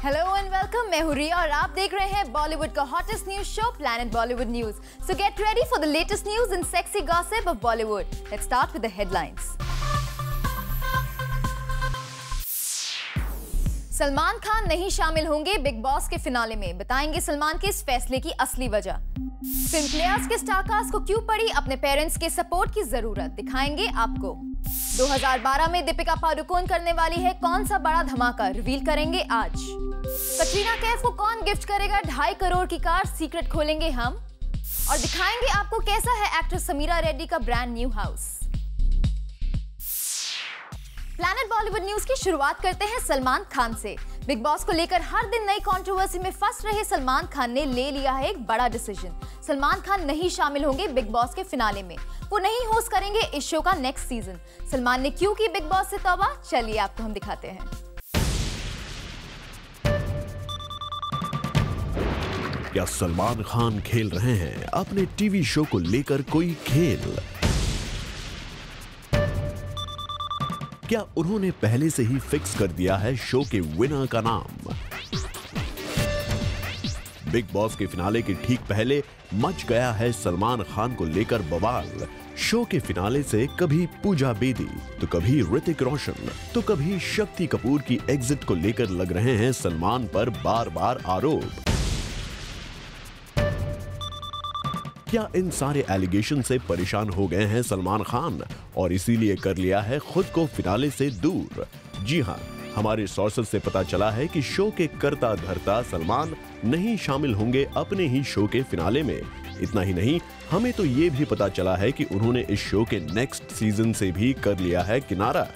Hello and welcome, मैं हूं रिया और आप देख रहे हैं बॉलीवुड का hottest news show planet Bollywood news. So get ready for the latest news in sexy gossip of Bollywood. Let's start with the headlines. Salman Khan नहीं शामिल होंगे बिग बॉस के फिनाले में, बताएंगे सलमान के इस फैसले की असली वजह। फिल्म प्लेयर्स के स्टारकास्ट को क्यों पड़ी अपने पेरेंट्स के सपोर्ट की जरूरत, दिखाएंगे आपको। 2012 में दीपिका पादुकोण करने वाली है कौन सा बड़ा धमाका, रिवील करेंगे आज। कटरीना कैफ को कौन गिफ्ट करेगा 2.5 करोड़ की कार, सीक्रेट खोलेंगे हम। और दिखाएंगे आपको कैसा है एक्ट्रेस समीरा रेड्डी का brand new house. Planet Bollywood news की शुरुआत करते हैं सलमान खान से। बिग बॉस को लेकर हर दिन नई कंट्रोवर्सी में फंस रहे सलमान खान ने ले लिया है एक बड़ा डिसीजन। सलमान खान नहीं शामिल होंगे बिग बॉस के फिनाले में, वो नहीं होस्ट करेंगे इस शो का नेक्स्ट सीजन। सलमान ने क्यों की बिग बॉस से तौबा, चलिए आपको हम दिखाते हैं। क्या सलमान खान खेल रहे हैं अपने टीवी शो को लेकर कोई खेल? क्या उन्होंने पहले से ही फिक्स कर दिया है शो के विनर का नाम? बिग बॉस के फिनाले के ठीक पहले मच गया है सलमान खान को लेकर बवाल। शो के फिनाले से कभी पूजा बेदी तो कभी ऋतिक रोशन तो कभी शक्ति कपूर की एग्जिट को लेकर लग रहे हैं सलमान पर बार बार आरोप। क्या इन सारे एलिगेशन से परेशान हो गए हैं सलमान खान और इसीलिए कर लिया है खुद को फिनाले से दूर? जी हां, हमारे सोर्सेस से पता चला है कि शो के कर्ता धर्ता सलमान नहीं शामिल होंगे अपने ही शो के फिनाले में। इतना ही नहीं, हमें तो ये भी पता चला है कि उन्होंने इस शो के नेक्स्ट सीजन से भी कर लिया है किनारा।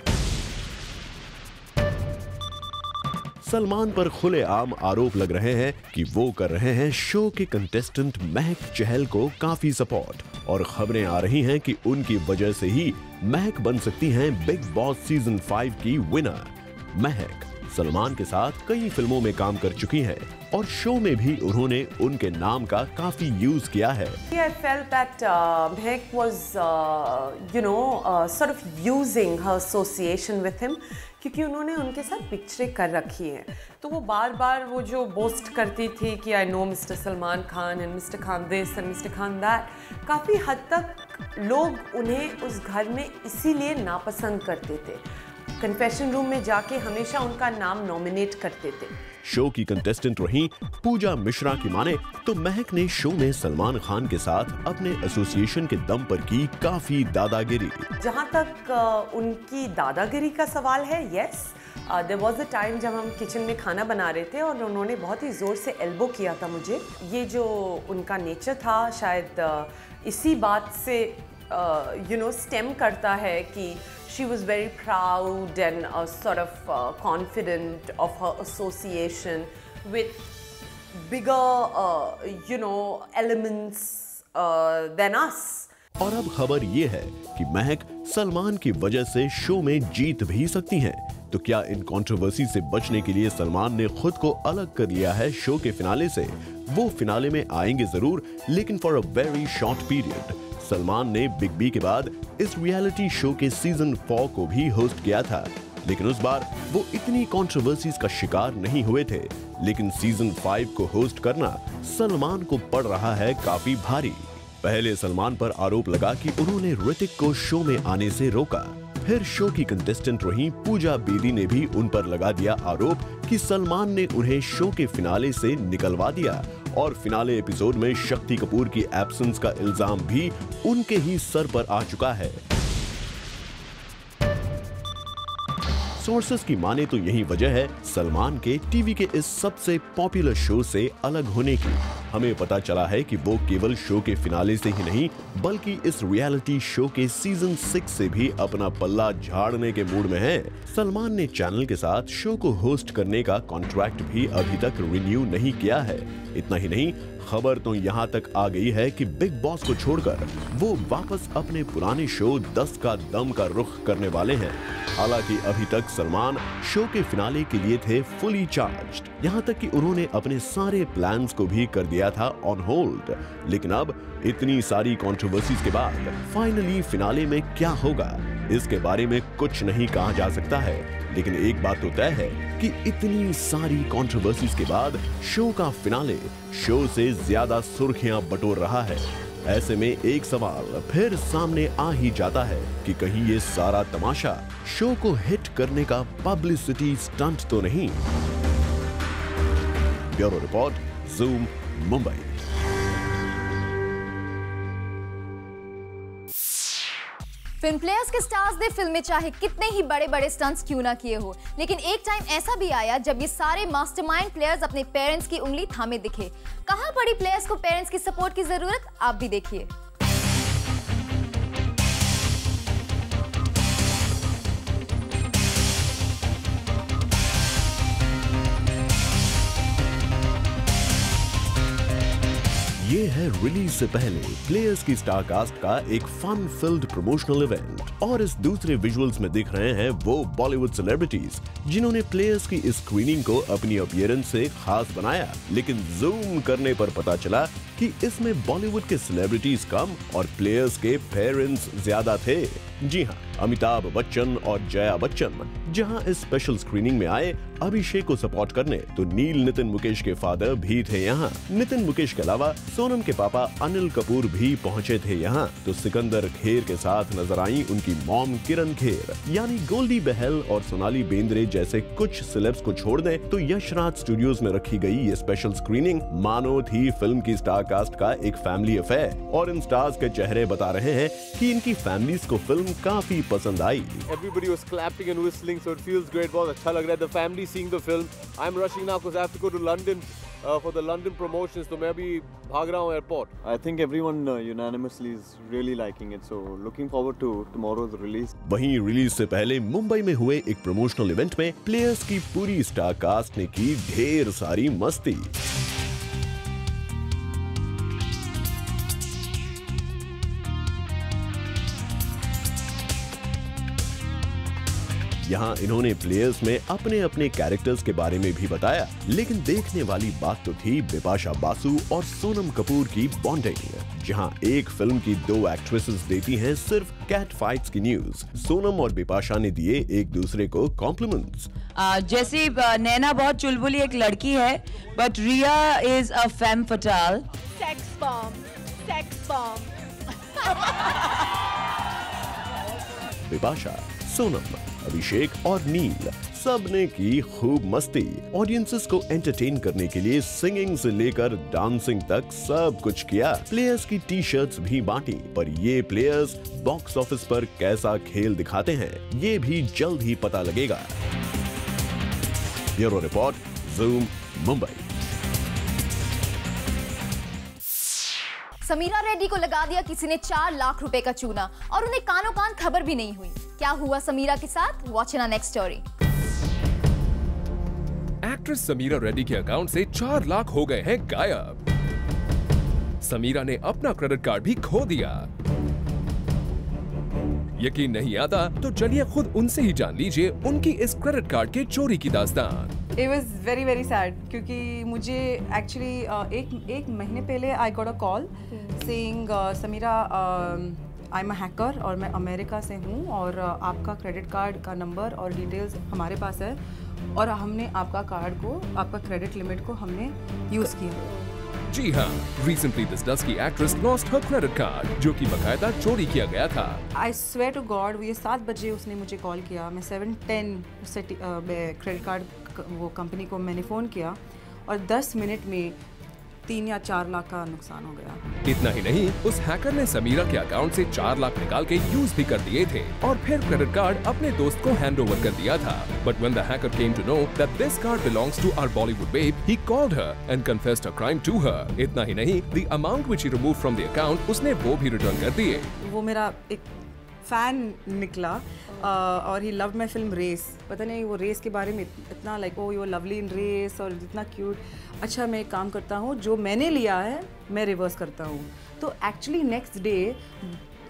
सलमान पर खुलेआम आरोप लग रहे हैं कि वो कर रहे हैं शो के कंटेस्टेंट महक चहल को काफी सपोर्ट, और खबरें आ रही हैं कि उनकी वजह से ही महक बन सकती हैं बिग बॉस सीजन 5 की विनर। महक सलमान के साथ कई फिल्मों में काम कर चुकी हैं और शो में भी उन्होंने उनके नाम का काफी यूज किया है। I felt that Mahek was, sort of using her association with him, क्योंकि उन्होंने उनके साथ पिक्चरें कर रखी हैं, तो वो बार बार वो जो बोस्ट करती थी कि I know mister Salman Khan and mister Khan this and mister Khan that, काफ़ी हद तक लोग उन्हें उस घर में इसीलिए नापसंद करते थे। कन्फेशन रूम में जाके हमेशा उनका नाम नॉमिनेट करते थे। शो की कंटेस्टेंट रही पूजा मिश्रा की माने तो महक ने शो में सलमान खान के साथ अपने एसोसिएशन के दम पर की काफी दादागिरी। जहां तक उनकी दादागिरी का सवाल है, yes, there was a time जब हम किचन में खाना बना रहे थे और उन्होंने बहुत ही जोर से एल्बो किया था मुझे। ये जो उनका नेचर था शायद इसी बात से स्टेम करता है कि she was very proud and sort of confident of her association with bigger, elements than us. और अब खबर ये है कि महक सलमान की वजह से शो में जीत भी सकती हैं। तो क्या इन कंट्रोवर्सी से बचने के लिए सलमान ने खुद को अलग कर लिया है शो के फिनाले से? वो फिनाले में आएंगे जरूर, लेकिन for a very short period. Salman ने बिग बी के बाद इस रियलिटी शो के सीजन 4 को भी होस्ट किया था, लेकिन उस बार वो इतनी कंट्रोवर्सीज का शिकार नहीं हुए थे। लेकिन सीजन 5 को होस्ट करना सलमान को पड़ रहा है काफी भारी। पहले सलमान पर आरोप लगा कि उन्होंने ऋतिक को शो में आने से रोका। फिर शो की कंटेस्टेंट रही पूजा बेदी ने भी उन पर लगा दिया आरोप कि सलमान ने उन्हें शो के फिनाले से निकलवा दिया, और फिनाले एपिसोड में शक्ति कपूर की एब्सेंस का इल्जाम भी उनके ही सर पर आ चुका है। सोर्सेस की माने तो यही वजह है सलमान के टीवी के इस सबसे पॉपुलर शो से अलग होने की। हमें पता चला है कि वो केवल शो के फिनाले से ही नहीं बल्कि इस रियलिटी शो के सीजन 6 से भी अपना पल्ला झाड़ने के मूड में है। सलमान ने चैनल के साथ शो को होस्ट करने का कॉन्ट्रैक्ट भी अभी तक रिन्यू नहीं किया है। इतना ही नहीं, खबर तो यहाँ तक आ गई है कि बिग बॉस को छोड़कर वो वापस अपने पुराने शो 10 का दम का रुख करने वाले हैं। हालांकि अभी तक सलमान शो के फिनाले के लिए थे फुली चार्ज्ड, यहाँ तक कि उन्होंने अपने सारे प्लान्स को भी कर दिया था ऑन होल्ड। लेकिन अब इतनी सारी कंट्रोवर्सीज के बाद फाइनली फिनाले में क्या होगा, इसके बारे में कुछ नहीं कहा जा सकता है, लेकिन एक बात तो तय है कि इतनी सारी कंट्रोवर्सीज के बाद शो का फिनाले शो से ज्यादा सुर्खियां बटोर रहा है। ऐसे में एक सवाल फिर सामने आ ही जाता है कि कहीं ये सारा तमाशा शो को हिट करने का पब्लिसिटी स्टंट तो नहीं। Bureau report, zoom, Mumbai. Film players के स्टार्स ने फिल्म में चाहे कितने ही बड़े बड़े स्टंट्स क्यों ना किए हो, लेकिन एक टाइम ऐसा भी आया जब ये सारे मास्टरमाइंड प्लेयर्स अपने पेरेंट्स की उंगली थामे दिखे। कहां पड़ी प्लेयर्स को पेरेंट्स की सपोर्ट की जरूरत, आप भी देखिए। ये है रिलीज से पहले प्लेयर्स की स्टार कास्ट का एक फन फिल्ड प्रमोशनल इवेंट, और इस दूसरे विजुअल्स में दिख रहे हैं वो बॉलीवुड सेलिब्रिटीज जिन्होंने प्लेयर्स की इस स्क्रीनिंग को अपनी अपीयरेंस से खास बनाया। लेकिन जूम करने पर पता चला कि इसमें बॉलीवुड के सेलिब्रिटीज कम और प्लेयर्स के पेरेंट्स ज्यादा थे। जी हाँ, अमिताभ बच्चन और जया बच्चन जहां इस स्पेशल स्क्रीनिंग में आए अभिषेक को सपोर्ट करने, तो नील नितिन मुकेश के फादर भी थे यहाँ। नितिन मुकेश के अलावा सोनम के पापा अनिल कपूर भी पहुंचे थे यहाँ। तो सिकंदर खेर के साथ नजर आई उनकी मॉम किरण खेर, यानी गोल्डी बहल और सोनाली बेंद्रे जैसे कुछ सेलेब्स को छोड़ दें तो यशराज स्टूडियोज में रखी गई ये स्पेशल स्क्रीनिंग मानो थी फिल्म की स्टार कास्ट का एक फैमिली अफेयर, और इन स्टार्स के चेहरे बता रहे हैं कि इनकी फैमिलीज को फिल्म काफी पसंद आई। Everybody was clapping and whistling, so it feels great. बहुत अच्छा लग रहा है। The family seeing the film. I'm rushing now because I have to go to London for the London promotions. तो मैं अभी भाग रहा हूँ airport. I think everyone unanimously is really liking it. So looking forward to tomorrow's release. वहीं release से पहले मुंबई में हुए एक प्रमोशनल इवेंट में प्लेयर्स की पूरी स्टार कास्ट ने की ढेर सारी मस्ती। यहाँ इन्होंने प्लेयर्स में अपने अपने कैरेक्टर्स के बारे में भी बताया, लेकिन देखने वाली बात तो थी बिपाशा बासु और सोनम कपूर की बॉन्डिंग, जहाँ एक फिल्म की 2 एक्ट्रेसेस देती हैं सिर्फ कैट फाइट्स की न्यूज। सोनम और बिपाशा ने दिए एक दूसरे को कॉम्प्लीमेंट्स। जैसे नैना बहुत चुलबुली एक लड़की है, but Riya is a femme fatale. Sex bomb, sex bomb. Bipasha, Sonam, Abhishek और नील सब ने की खूब मस्ती। ऑडियंसेस को एंटरटेन करने के लिए सिंगिंग से लेकर डांसिंग तक सब कुछ किया। प्लेयर्स की टी शर्ट्स भी बांटी, पर ये प्लेयर्स बॉक्स ऑफिस पर कैसा खेल दिखाते हैं ये भी जल्द ही पता लगेगा। Bureau report, zoom, Mumbai. Sameera Reddy को लगा दिया किसी ने 4 लाख रुपए का चूना और उन्हें कानो कान खबर भी नहीं हुई। क्या हुआ समीरा के साथ? Watch in our next story. Actress Sameera Reddy के अकाउंट से 4 लाख हो गए हैं गायब। समीरा ने अपना क्रेडिट कार्ड भी खो दिया। यकीन नहीं आता तो चलिए खुद उनसे ही जान लीजिए उनकी इस क्रेडिट कार्ड के चोरी की दास्तान। It was very very sad क्योंकि मुझे एक्चुअली एक महीने पहले I got a call saying Sameera I am a hacker और मैं अमेरिका से हूँ और आपका क्रेडिट कार्ड का नंबर और डिटेल्स हमारे पास है और हमने आपका कार्ड को, आपका क्रेडिट लिमिट को हमने यूज़ किया। जी हाँ, recently this dusky actress lost her credit card जो कि बकायदा चोरी किया गया था। आई स्वेयर टू गॉड, ये 7 बजे उसने मुझे कॉल किया, मैं 7:10 उससे क्रेडिट कार्ड वो कंपनी को मैंने फ़ोन किया और 10 मिनट में 3 या 4 लाख का नुकसान हो गया। इतना ही नहीं, उस हैकर ने समीरा के अकाउंट से 4 लाख निकाल के यूज भी कर दिए थे और फिर क्रेडिट कार्ड अपने दोस्त को हैंड ओवर कर दिया था। But when the hacker came to know that this card belongs to our Bollywood babe, he called her and confessed her crime to her. इतना ही नहीं, the amount which he removed from the account, उसने वो भी return कर दिए। वो मेरा एक फैन निकला और he loved my film race. पता नहीं वो रेस के बारे में इतना like oh you lovely in race और इतना क्यूट। अच्छा मैं एक काम करता हूँ, जो मैंने लिया है मैं रिवर्स करता हूँ। तो एक्चुअली नेक्स्ट डे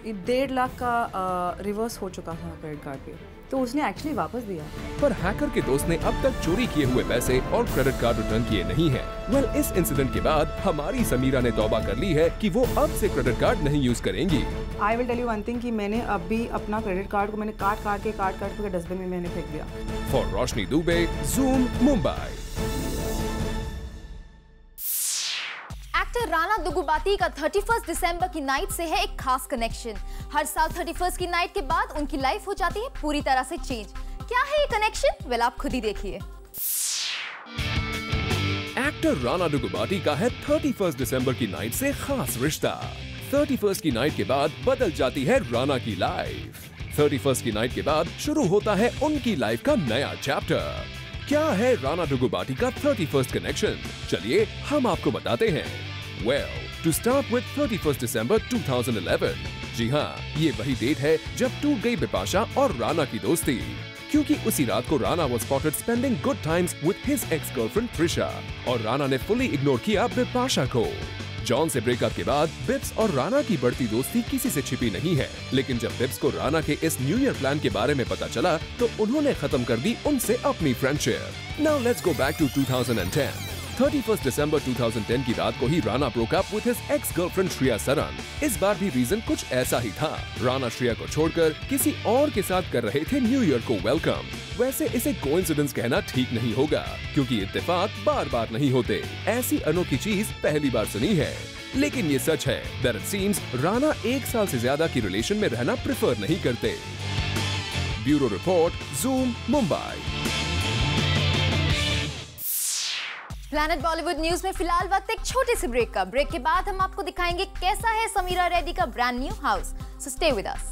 1.5 लाख का रिवर्स हो चुका था क्रेडिट कार्ड पे, तो उसने एक्चुअली वापस दिया। पर हैकर के दोस्त ने अब तक चोरी किए हुए पैसे और क्रेडिट कार्ड रिटर्न किए नहीं है। वेल, इस इंसिडेंट के बाद हमारी समीरा ने तौबा कर ली है कि वो अब से क्रेडिट कार्ड नहीं यूज करेंगी। I will tell you one thing कि मैंने अभी अपना क्रेडिट कार्ड को मैंने काट के डस्टबिन में मैंने फेंक दिया। For Roshni Dubey, Zoom, Mumbai. Actor Rana Daggubati का 31 दिसंबर की नाइट से है एक खास कनेक्शन। हर साल 31 की नाइट के बाद उनकी लाइफ हो जाती है पूरी तरह से चेंज। क्या है ये कनेक्शन? वेल, आप खुद ही देखिए। एक्टर राणा दुगुबाती का है 31 दिसंबर की नाइट से खास रिश्ता। 31 की नाइट के बाद बदल जाती है राणा की लाइफ। 31 की नाइट के बाद शुरू होता है उनकी लाइफ का नया चैप्टर। क्या है राणा दुगुबाती का 31st कनेक्शन? चलिए हम आपको बताते हैं। Well, to start with 31st December 2011। जी हाँ, ये वही डेट है जब टूट गई बिपाशा और राणा की दोस्ती, क्योंकि उसी रात को Rana was spotted spending good times with his ex-girlfriend Trisha और राणा ने fully इग्नोर किया बिपाशा को। जॉन से ब्रेकअप के बाद बिप्स और राणा की बढ़ती दोस्ती किसी से छिपी नहीं है, लेकिन जब बिप्स को राणा के इस न्यू ईयर प्लान के बारे में पता चला तो उन्होंने खत्म कर दी उनसे अपनी friendship. Now let's go back to 2010। 31 दिसंबर 2010 की रात को ही Rana broke up with his ex girlfriend Shriya Saran. इस बार भी रीजन कुछ ऐसा ही था। राणा श्रेया को छोड़कर किसी और के साथ कर रहे थे न्यू ईयर को वेलकम। वैसे इसे कोइंसिडेंस कहना ठीक नहीं होगा, क्योंकि इत्तेफाक बार बार नहीं होते। ऐसी अनोखी चीज पहली बार सुनी है, लेकिन ये सच है दैट इट सीम्स राणा 1 साल से ज्यादा की रिलेशन में रहना प्रेफर नहीं करते। Bureau report, Zoom, Mumbai. Planet Bollywood news में फिलहाल वक्त एक छोटे से ब्रेक का। ब्रेक के बाद हम आपको दिखाएंगे कैसा है समीरा रेड्डी का brand new house. So stay with us.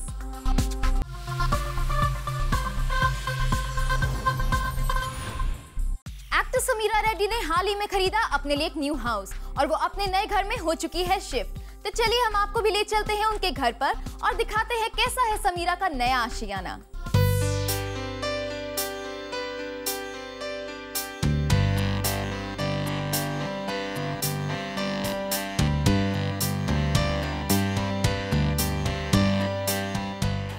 Actor Sameera Reddy ने हाल ही में खरीदा अपने लिए एक न्यू हाउस और वो अपने नए घर में हो चुकी है शिफ्ट। तो चलिए हम आपको भी ले चलते हैं उनके घर पर और दिखाते हैं कैसा है समीरा का नया आशियाना।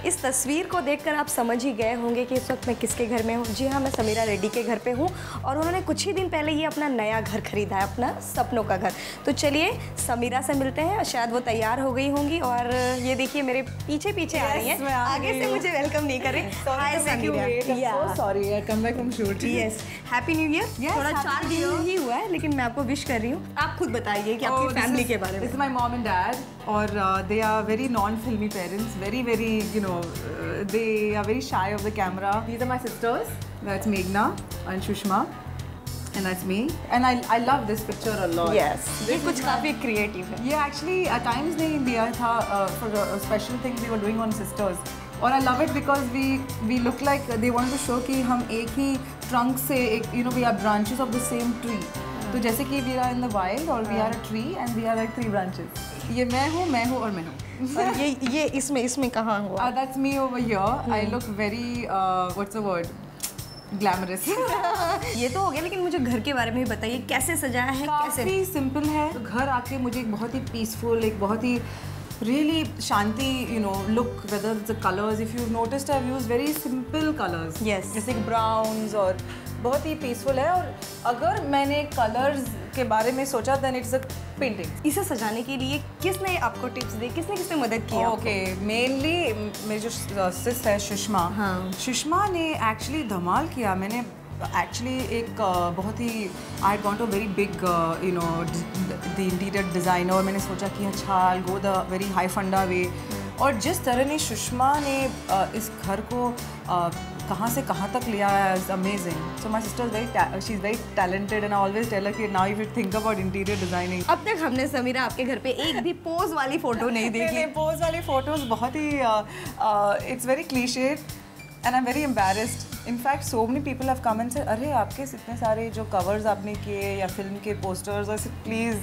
इस तस्वीर को देखकर आप समझ ही गए होंगे कि इस वक्त मैं किसके घर में हूँ। जी हाँ, मैं समीरा रेड्डी के घर पे हूँ और उन्होंने कुछ ही दिन पहले ये अपना नया घर खरीदा है, अपना सपनों का घर। तो चलिए समीरा से मिलते हैं। शायद वो तैयार हो गई होंगी और ये देखिए मेरे पीछे पीछे आ रही हैं। आगे से मुझे वेलकम नहीं कर रही। Hi Sameera. Sorry, I come back from shoot. Yes, happy new year. थोड़ा 4 दिन ही हुआ है, लेकिन मैं आपको विश कर रही हूँ। आप खुद बताइए कि आपकी फैमिली के बारे में। This is my mom and dad और दे आर वेरी नॉन फिल्मी parents, very you know they are very shy of the camera. These are my sisters. That's Meghna and Shushma, and that's me. And I love this picture a lot. Yes. ये कुछ काफी creative है. Yeah, actually at times नहीं दिया था for a special thing we were doing on sisters. और I love it because we look like they want to show कि हम एक ही trunk से एक we are branches of the same tree. तो जैसे कि we are in the wild और we are a tree and we are like 3 branches. ये मैं हूँ और मैं हूँ। और ये इसमें कहाँ हुआ? That's me over here. I look very what's the word? Glamorous. ये तो हो गया, लेकिन मुझे घर के बारे में भी बताइए, कैसे सजाया है? काफी सिंपल है। तो घर आके मुझे एक बहुत ही पीसफुल, एक बहुत ही really Shanti look, whether the colors, if you've noticed I've used very simple colors. Yes. जैसे browns और बहुत ही पीसफुल है। और अगर मैंने कलर्स के बारे में सोचा then it's a painting। इसे सजाने के लिए किसने आपको टिप्स दी, किसने मदद की? ओके, मेनली मेरी जो सिस है सुषमा। हाँ। सुषमा ने एक्चुअली धमाल किया। मैंने एक्चुअली एक बहुत ही I got a very big the interior designer और मैंने सोचा कि अच्छा I go the very high funda way. और जिस तरह ने सुषमा ने इस घर को कहाँ से कहाँ तक लिया है is amazing. So my sister she is very talented and I always tell her कि now if you think about interior designing. अब तक हमने समीरा आपके घर पे एक भी पोज वाली फोटो नहीं देखी। पोज वाली फोटोज बहुत ही it's very clichéd and I am very embarrassed. In fact so many people have come and said अरे आपके इतने सारे जो कवर्स आपने किए या फिल्म के पोस्टर्स, और प्लीज़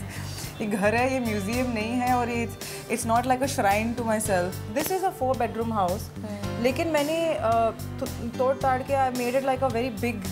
ये घर है, ये म्यूजियम नहीं है और ये it's not like a shrine to myself. This is a 4 bedroom house, लेकिन मैंने तोड़ ताड़ के I made it like a very big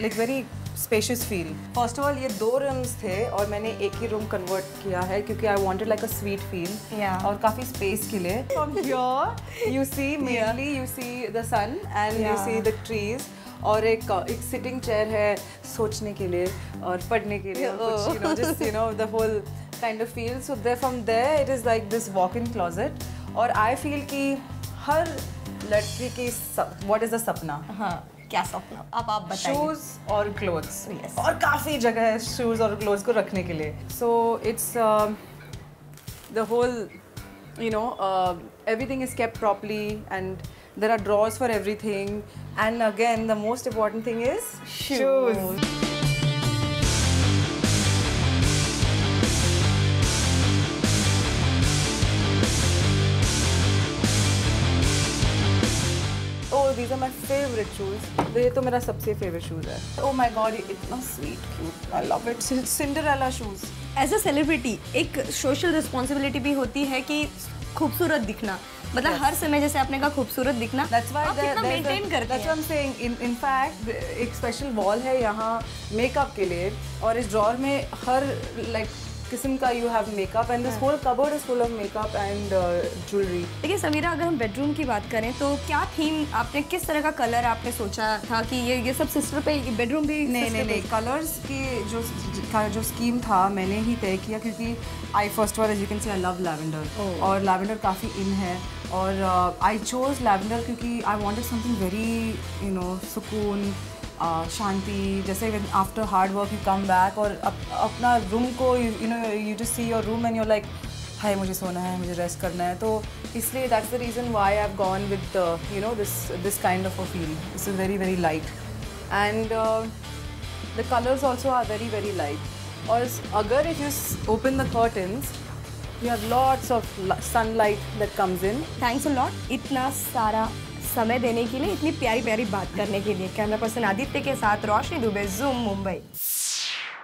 like very spacious feel. First of all ये 2 रूम्स थे और मैंने एक ही रूम कन्वर्ट किया है क्योंकि I wanted like a sweet feel और काफ़ी स्पेस के लिए। From here you see mainly you see the sun and you see the trees और एक सिटिंग चेयर है सोचने के लिए और पढ़ने के लिए और कुछ just the whole kind of feel. So there from there it is like this walk in closet और आई फील कि हर लड़की की व्हाट इज़ द सपना? हाँ, क्या सपना? आप बताइए। शूज़ और क्लोथ्स, और काफ़ी जगह है शूज़ और क्लोथ्स को रखने के लिए. So it's the whole, you know, everything is kept properly and there are drawers for everything, and again the most important thing is shoes. Oh, these are my favorite shoes. ये तो मेरा सबसे favorite shoes है. Oh my God, ये इतना sweet, cute. I love it. Cinderella shoes. As a celebrity एक social responsibility भी होती है कि खूबसूरत दिखना, मतलब हर समय जैसे आपने कहा खूबसूरत दिखना, आप कितना मेंटेन करते हैं? That's what I'm saying. In fact, एक स्पेशल वॉल है यहाँ मेकअप के लिए, और इस ड्रॉर में हर like किस्म का you have makeup and this whole cupboard is full of makeup and jewelry. देखिए समीरा, अगर हम बेडरूम की बात करें तो क्या थीम आपने, किस तरह का कलर आपने सोचा था कि ये सब सिस्टर पे, बेडरूम भी? नहीं, कलर्स की जो स्कीम था मैंने ही तय किया, क्योंकि I first all as you can see I love lavender, और लैवेंडर काफ़ी इन है, और आई चोज लैवेंडर क्योंकि आई वांटेड समथिंग वेरी सुकून, शांति, जैसे after hard work you come back और अपना रूम को you just see your room and you're like हाय मुझे सोना है, मुझे रेस्ट करना है, तो इसलिए that's the reason why I have gone with this kind of a feel. This is very very light and the colours also are very very light, और अगर if you open the curtains you have lots of sunlight that comes in. Thanks a lot. इतना सारा समय देने के लिए, इतनी प्यारी प्यारी बात करने के लिए. कैमरा पर्सन आदित्य के साथ Roshni Dubey, Zoom Mumbai.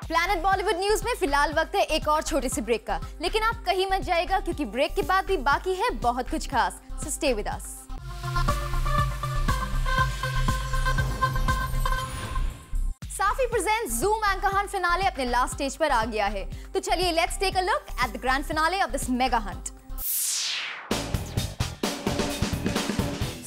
Planet Bollywood news में फिलहाल वक्त है एक और छोटे से ब्रेक का, लेकिन आप कहीं मत जाएगा क्योंकि ब्रेक के बाद भी बाकी है बहुत कुछ खास. So stay with us. Safi presents zoom anchor hunt finale अपने लास्ट स्टेज पर आ गया है, तो चलिए let's take a look at the grand finale of this mega hunt.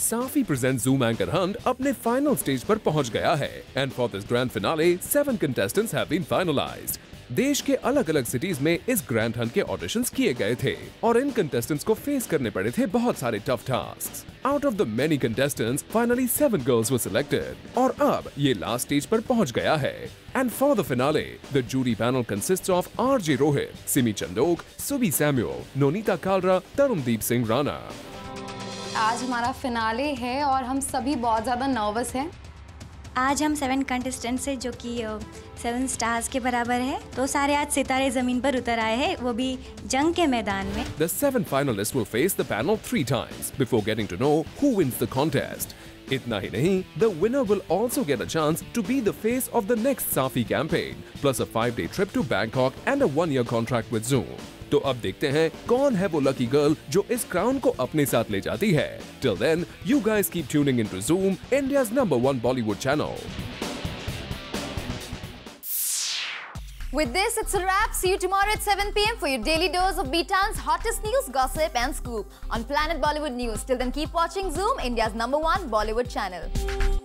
Safi present zoom anchor hunt अपने फाइनल स्टेज पर पहुंच गया है, and for this grand finale 7 contestants have been finalised. देश के अलग अलग सिटीज में इस ग्रैंड हंट के ऑडिशंस किए गए थे, और इन कंटेस्टेंट्स को फेस करने पड़े थे बहुत सारे tough tasks. Out of the many contestants, finally 7 girls were selected, और अब ये लास्ट स्टेज पर पहुंच गया है. And for the finale, the jury panel consists of R.J. Rohit, Simi Chandok, Subi Samuel, Nonita Kalra, Tarundeep Singh Rana. आज हमारा finale है और हम सभी बहुत ज़्यादा नर्वस हैं. आज हम 7 कंटेस्टेंट्स हैं जो कि 7 स्टार्स के बराबर है, तो सारे आज सितारे जमीन पर उतर आए हैं, वो भी जंग के मैदान में. The 7 finalists will face the panel 3 times before getting to know who wins the contest. इतना ही नहीं, the winner will also get a chance to be the face of the next Safi campaign, plus a 5-day trip to Bangkok and a 1-year contract with Zoom. तो अब देखते हैं कौन है वो lucky girl जो इस क्राउन को अपने साथ ले जाती है. Till then, you guys keep tuning into Zoom, India's #1 Bollywood channel. With this, it's a wrap. See you tomorrow at 7 p.m. for your daily dose of B-Town's hottest news, gossip and scoop on Planet Bollywood News. Till then, keep watching Zoom, India's #1 Bollywood channel.